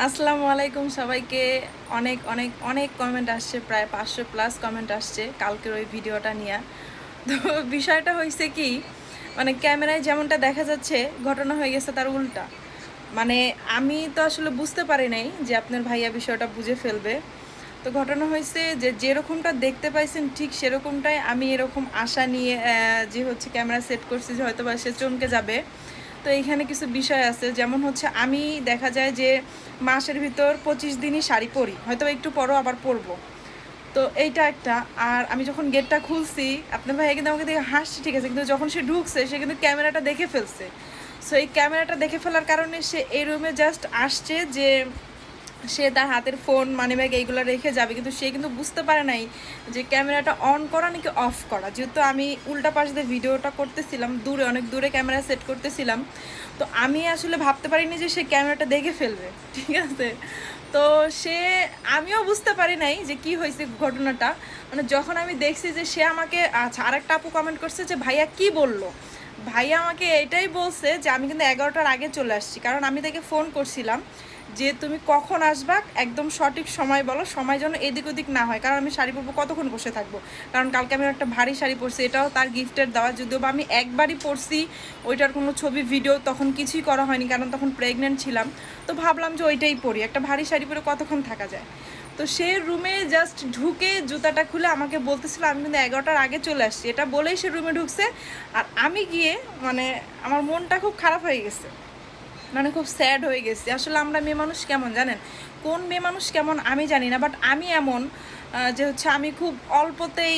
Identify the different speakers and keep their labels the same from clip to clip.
Speaker 1: আসসালামু আলাইকুম সবাইকে। অনেক অনেক অনেক কমেন্ট আসছে, প্রায় 500+ কমেন্ট আসছে কালকের ওই ভিডিওটা নিয়ে। তো বিষয়টা হয়েছে কি, মানে ক্যামেরায় যেমনটা দেখা যাচ্ছে ঘটনা হয়ে গেছে তার উল্টা। মানে আমি তো আসলে বুঝতে পারি নাই যে আপনার ভাইয়া বিষয়টা বুঝে ফেলবে। তো ঘটনা হয়েছে যে যেরকমটা দেখতে পাইছেন ঠিক সেরকমটাই আমি এরকম আশা নিয়ে যে হচ্ছে ক্যামেরা সেট করছি যে হয়তো বা সে চমকে যাবে। তো এইখানে কিছু বিষয় আছে, যেমন হচ্ছে আমি দেখা যায় যে মাসের ভিতর 25 দিনই শাড়ি পরি, হয়তো একটু পরও আবার পরবো। তো এইটা একটা। আর আমি যখন গেটটা খুলছি আপনার ভাইয়া কিন্তু আমাকে দেখে হাসছে, ঠিক আছে, কিন্তু যখন সে ঢুকছে সে কিন্তু ক্যামেরাটা দেখে ফেলছে। সো এই ক্যামেরাটা দেখে ফেলার কারণে সে এই রুমে জাস্ট আসছে যে সে তার হাতের ফোন মানিব্যাগ এইগুলো রেখে যাবে, কিন্তু সে কিন্তু বুঝতে পারে নাই যে ক্যামেরাটা অন করা নাকি অফ করা। যেহেতু আমি উল্টা পাশ দিয়ে ভিডিওটা করতেছিলাম, দূরে অনেক দূরে ক্যামেরা সেট করতেছিলাম, তো আমি আসলে ভাবতে পারিনি যে সে ক্যামেরাটা দেখে ফেলবে, ঠিক আছে। তো সে, আমিও বুঝতে পারি নাই যে কি হয়েছে ঘটনাটা। মানে যখন আমি দেখছি যে সে আমাকে, আচ্ছা আরেকটা আপু কমেন্ট করছে যে ভাইয়া কি বললো। ভাইয়া আমাকে এটাই বলছে যে আমি কিন্তু 11টার আগে চলে আসছি, কারণ আমি তাকে ফোন করছিলাম যে তুমি কখন আসবা, একদম সঠিক সময় বলো, সময় যেন এদিক ওদিক না হয়, কারণ আমি শাড়ি পরবো, কতক্ষণ বসে থাকবো। কারণ কালকে আমি একটা ভারী শাড়ি পরছি, এটাও তার গিফটের দেওয়া, যদিও বা আমি একবারই পরছি, ওইটার কোনো ছবি ভিডিও তখন কিছুই করা হয়নি, কারণ তখন প্রেগনেন্ট ছিলাম। তো ভাবলাম যে ওইটাই পরি, একটা ভারী শাড়ি পরে কতক্ষণ থাকা যায়। তো সে রুমে জাস্ট ঢুকে জুতাটা খুলে আমাকে বলতেছিল আমি কিন্তু 11টার আগে চলে আসছি, এটা বলেই সে রুমে ঢুকছে। আর আমি গিয়ে, মানে আমার মনটা খুব খারাপ হয়ে গেছে, মানে খুব স্যাড হয়ে গেছি। আসলে আমরা মেয়ে মানুষ কেমন জানেন, কোন মেয়ে মানুষ কেমন আমি জানি না, বাট আমি এমন যে হচ্ছে আমি খুব অল্পতেই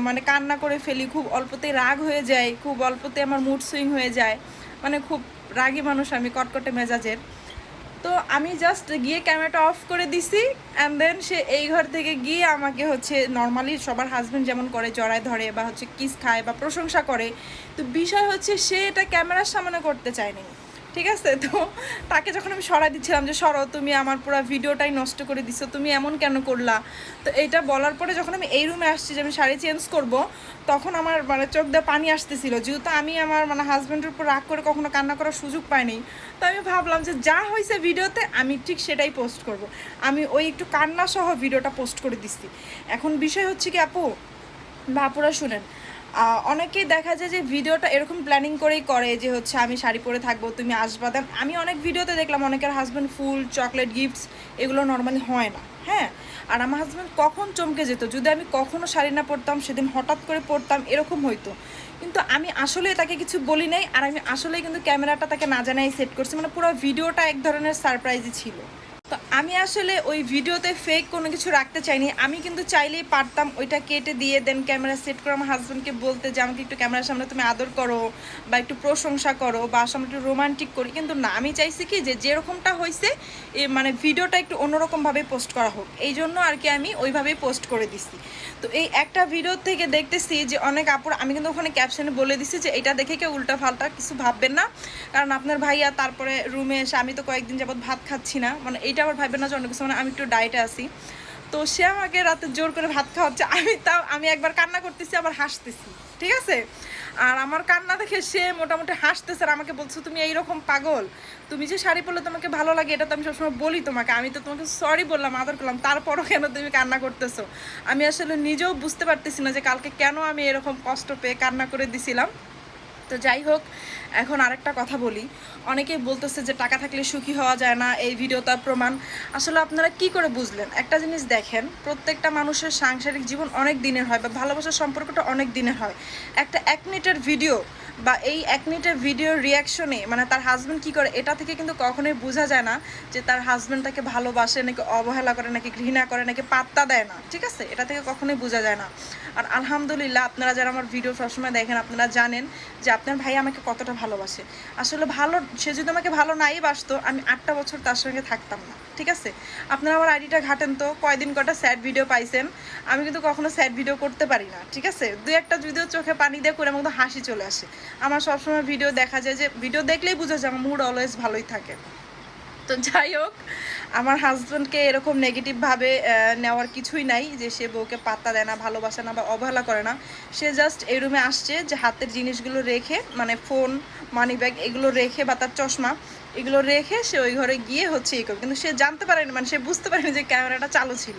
Speaker 1: মানে কান্না করে ফেলি, খুব অল্পতেই রাগ হয়ে যায়, খুব অল্পতে আমার মুড সুইং হয়ে যায়, মানে খুব রাগী মানুষ আমি, কটকটে মেজাজের। তো আমি জাস্ট গিয়ে ক্যামেরাটা অফ করে দিছি, অ্যান্ড দেন সে এই ঘর থেকে গিয়ে আমাকে হচ্ছে নর্মালি সবার হাজব্যান্ড যেমন করে জড়ায় ধরে বা হচ্ছে কিস খায় বা প্রশংসা করে। তো বিষয় হচ্ছে সে এটা ক্যামেরার সামনে করতে চায়নি, ঠিক আছে। তো তাকে যখন আমি সরাই দিচ্ছিলাম যে সরো, তুমি আমার পুরো ভিডিওটাই নষ্ট করে দিছো, তুমি এমন কেন করলা। তো এটা বলার পরে যখন আমি এই রুমে আসছি যে আমি শাড়ি চেঞ্জ করব, তখন আমার মানে চোখ দিয়ে পানি আসতেছিল, যেহেতু আমি আমার মানে হাজব্যান্ডের উপর রাগ করে কখনো কান্না করার সুযোগ পাইনি। তো আমি ভাবলাম যে যা হয়েছে ভিডিওতে আমি ঠিক সেটাই পোস্ট করব। আমি ওই একটু কান্না সহ ভিডিওটা পোস্ট করে দিচ্ছি। এখন বিষয় হচ্ছে কি আপু বা আপুরা শুনেন, অনেকেই দেখা যায় যে ভিডিওটা এরকম প্ল্যানিং করেই করে যে হচ্ছে আমি শাড়ি পরে থাকবো, তুমি আসবা। দেন আমি অনেক ভিডিওতে দেখলাম অনেকের হাজব্যান্ড ফুল চকলেট গিফটস এগুলো নর্মালি হয় না, হ্যাঁ। আর আমার হাজব্যান্ড কখন চমকে যেত যদি আমি কখনো শাড়ি না পরতাম, সেদিন হঠাৎ করে পরতাম, এরকম হইতো। কিন্তু আমি আসলে তাকে কিছু বলি নাই, আর আমি আসলেই কিন্তু ক্যামেরাটা তাকে না জানাই সেট করছি, মানে পুরো ভিডিওটা এক ধরনের সারপ্রাইজই ছিল। তো আমি আসলে ওই ভিডিওতে ফেক কোনো কিছু রাখতে চাইনি, আমি কিন্তু চাইলেই পারতাম ওইটা কেটে দিয়ে দেন ক্যামেরা সেট করে আমার হাজব্যান্ডকে বলতে যে আমাকে একটু ক্যামেরার সামনে তুমি আদর করো বা একটু প্রশংসা করো বা সামনে একটু রোমান্টিক করি, কিন্তু না, আমি চাইছি কি যে যেরকমটা হয়েছে মানে ভিডিওটা একটু অন্যরকমভাবে পোস্ট করা হোক, এই জন্য আর কি আমি ওইভাবেই পোস্ট করে দিছি। তো এই একটা ভিডিও থেকে দেখতেছি যে অনেক আপুর, আমি কিন্তু ওখানে ক্যাপশনে বলে দিছি যে এটা দেখে কেউ উল্টা ফাল্টা কিছু ভাববেন না, কারণ আপনার ভাইয়া তারপরে রুমে এসে, আমি তো কয়েকদিন যাবত ভাত খাচ্ছি না, মানে এইটা আবার ভাববেন না যে অন্য কিছু, মানে আমি একটু ডায়েটে আছি। তো সে আমাকে রাতে জোর করে ভাত খাওয়াচ্ছে, আমি একবার কান্না করতেছি আবার হাসতেছি, ঠিক আছে। আর আমার কান্না দেখে সে মোটামুটি হাসতেছে আর আমাকে বলছে তুমি এইরকম পাগল, তুমি যে শাড়ি পরলে তোমাকে ভালো লাগে এটা তো আমি সবসময় বলি তোমাকে, আমি তো তোমাকে সরি বললাম, আদর করলাম, তারপরও কেন তুমি কান্না করতেছো। আমি আসলে নিজেও বুঝতে পারতেছি না যে কালকে কেন আমি এরকম কষ্ট পেয়ে কান্না করে দিছিলাম। তো যাই হোক, এখন আরেকটা কথা বলি, অনেকেই বলতেছে যে টাকা থাকলে সুখী হওয়া যায় না, এই ভিডিও তার প্রমাণ। আসলে আপনারা কি করে বুঝলেন, একটা জিনিস দেখেন, প্রত্যেকটা মানুষের সাংসারিক জীবন অনেক দিনের হয় বা ভালোবাসার সম্পর্কটা অনেক দিনের হয়। একটা 1 মিনিটের ভিডিও বা এই 1 মিনিটের ভিডিওর রিয়াকশনে মানে তার হাজব্যান্ড কী করে, এটা থেকে কিন্তু কখনোই বোঝা যায় না যে তার হাজব্যান্ড তাকে ভালোবাসে নাকি অবহেলা করে নাকি ঘৃণা করে নাকি পাত্তা দেয় না, ঠিক আছে, এটা থেকে কখনোই বোঝা যায় না। আর আলহামদুলিল্লাহ আপনারা যারা আমার ভিডিও সবসময় দেখেন আপনারা জানেন যে আপনার ভাই আমাকে কতটা ভালোবাসে। আসলে ভালো, সে যদি আমাকে ভালো নাই বাসতো আমি 8টা বছর তার সঙ্গে থাকতাম না, ঠিক আছে। আপনারা আমার আইডিটা ঘাটেন তো, কয়দিন কটা স্যাড ভিডিও পাইছেন, আমি কিন্তু কখনো স্যাড ভিডিও করতে পারি না, ঠিক আছে। দুই একটা ভিডিও চোখে পানি দিয়ে করে আমার হাসি চলে আসে। আমার সবসময় ভিডিও দেখা যায় যে ভিডিও দেখলেই বোঝা যায় আমার মুড অলওয়েজ ভালোই থাকে। তো যাই হোক, আমার হাজব্যান্ডকে এরকম নেগেটিভভাবে নেওয়ার কিছুই নাই যে সে বউকে পাত্তা দেয় না, ভালোবাসে না বা অবহেলা করে না। সে জাস্ট এই রুমে আসছে যে হাতের জিনিসগুলো রেখে, মানে ফোন মানি ব্যাগ এগুলো রেখে বা তার চশমা এগুলো রেখে সে ওই ঘরে গিয়ে হচ্ছে এই করবে, কিন্তু সে জানতে পারেনি, মানে সে বুঝতে পারেনি যে ক্যামেরাটা চালু ছিল।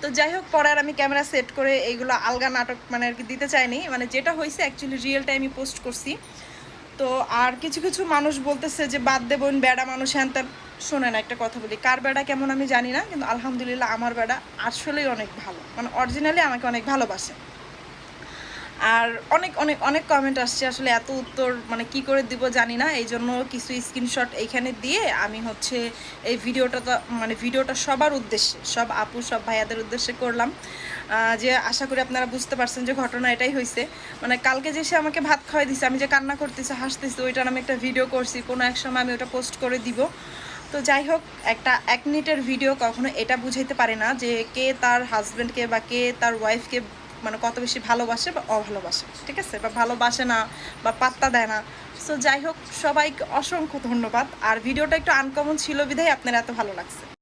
Speaker 1: তো যাই হোক, পরে আর আমি ক্যামেরা সেট করে এইগুলো আলগা নাটক মানে আর কি দিতে চাইনি, মানে যেটা হয়েছে অ্যাকচুয়ালি রিয়েল টাইমই পোস্ট করছি। তো আর কিছু কিছু মানুষ বলতেছে যে বাদ দে বোন, বেড়া মানুষ হ্যান ত্যান। শোনেন একটা কথা বলি, কার বেড়া কেমন আমি জানি না, কিন্তু আলহামদুলিল্লাহ আমার বেড়া আসলেই অনেক ভালো, মানে অরিজিনালি আমাকে অনেক ভালোবাসে। আর অনেক অনেক অনেক কমেন্ট আসছে, আসলে এত উত্তর মানে কি করে দিব জানি না, এই জন্য কিছু স্ক্রিনশট এইখানে দিয়ে আমি হচ্ছে এই ভিডিওটা সবার উদ্দেশ্যে, সব আপু সব ভাইয়াদের উদ্দেশ্যে করলাম। যে আশা করি আপনারা বুঝতে পারছেন যে ঘটনা এটাই হয়েছে। মানে কালকে যে সে আমাকে ভাত খাওয়াই দিছে, আমি যে কান্না করতেছি হাসতেছি, ওইটার আমি একটা ভিডিও করছি, কোনো এক সময় আমি ওটা পোস্ট করে দিব। তো যাই হোক, একটা 1 মিনিটের ভিডিও কখনো এটা বুঝাইতে পারে না যে কে তার হাজব্যান্ডকে বা কে তার ওয়াইফকে মানে কত বেশি ভালোবাসে বা অভালোবাসে, ঠিক আছে, বা ভালোবাসে না বা পাত্তা দেয় না। সো যাই হোক, সবাইকে অসংখ্য ধন্যবাদ। আর ভিডিওটা একটু আনকমন ছিল বিধায় আপনার এত ভালো লাগছে।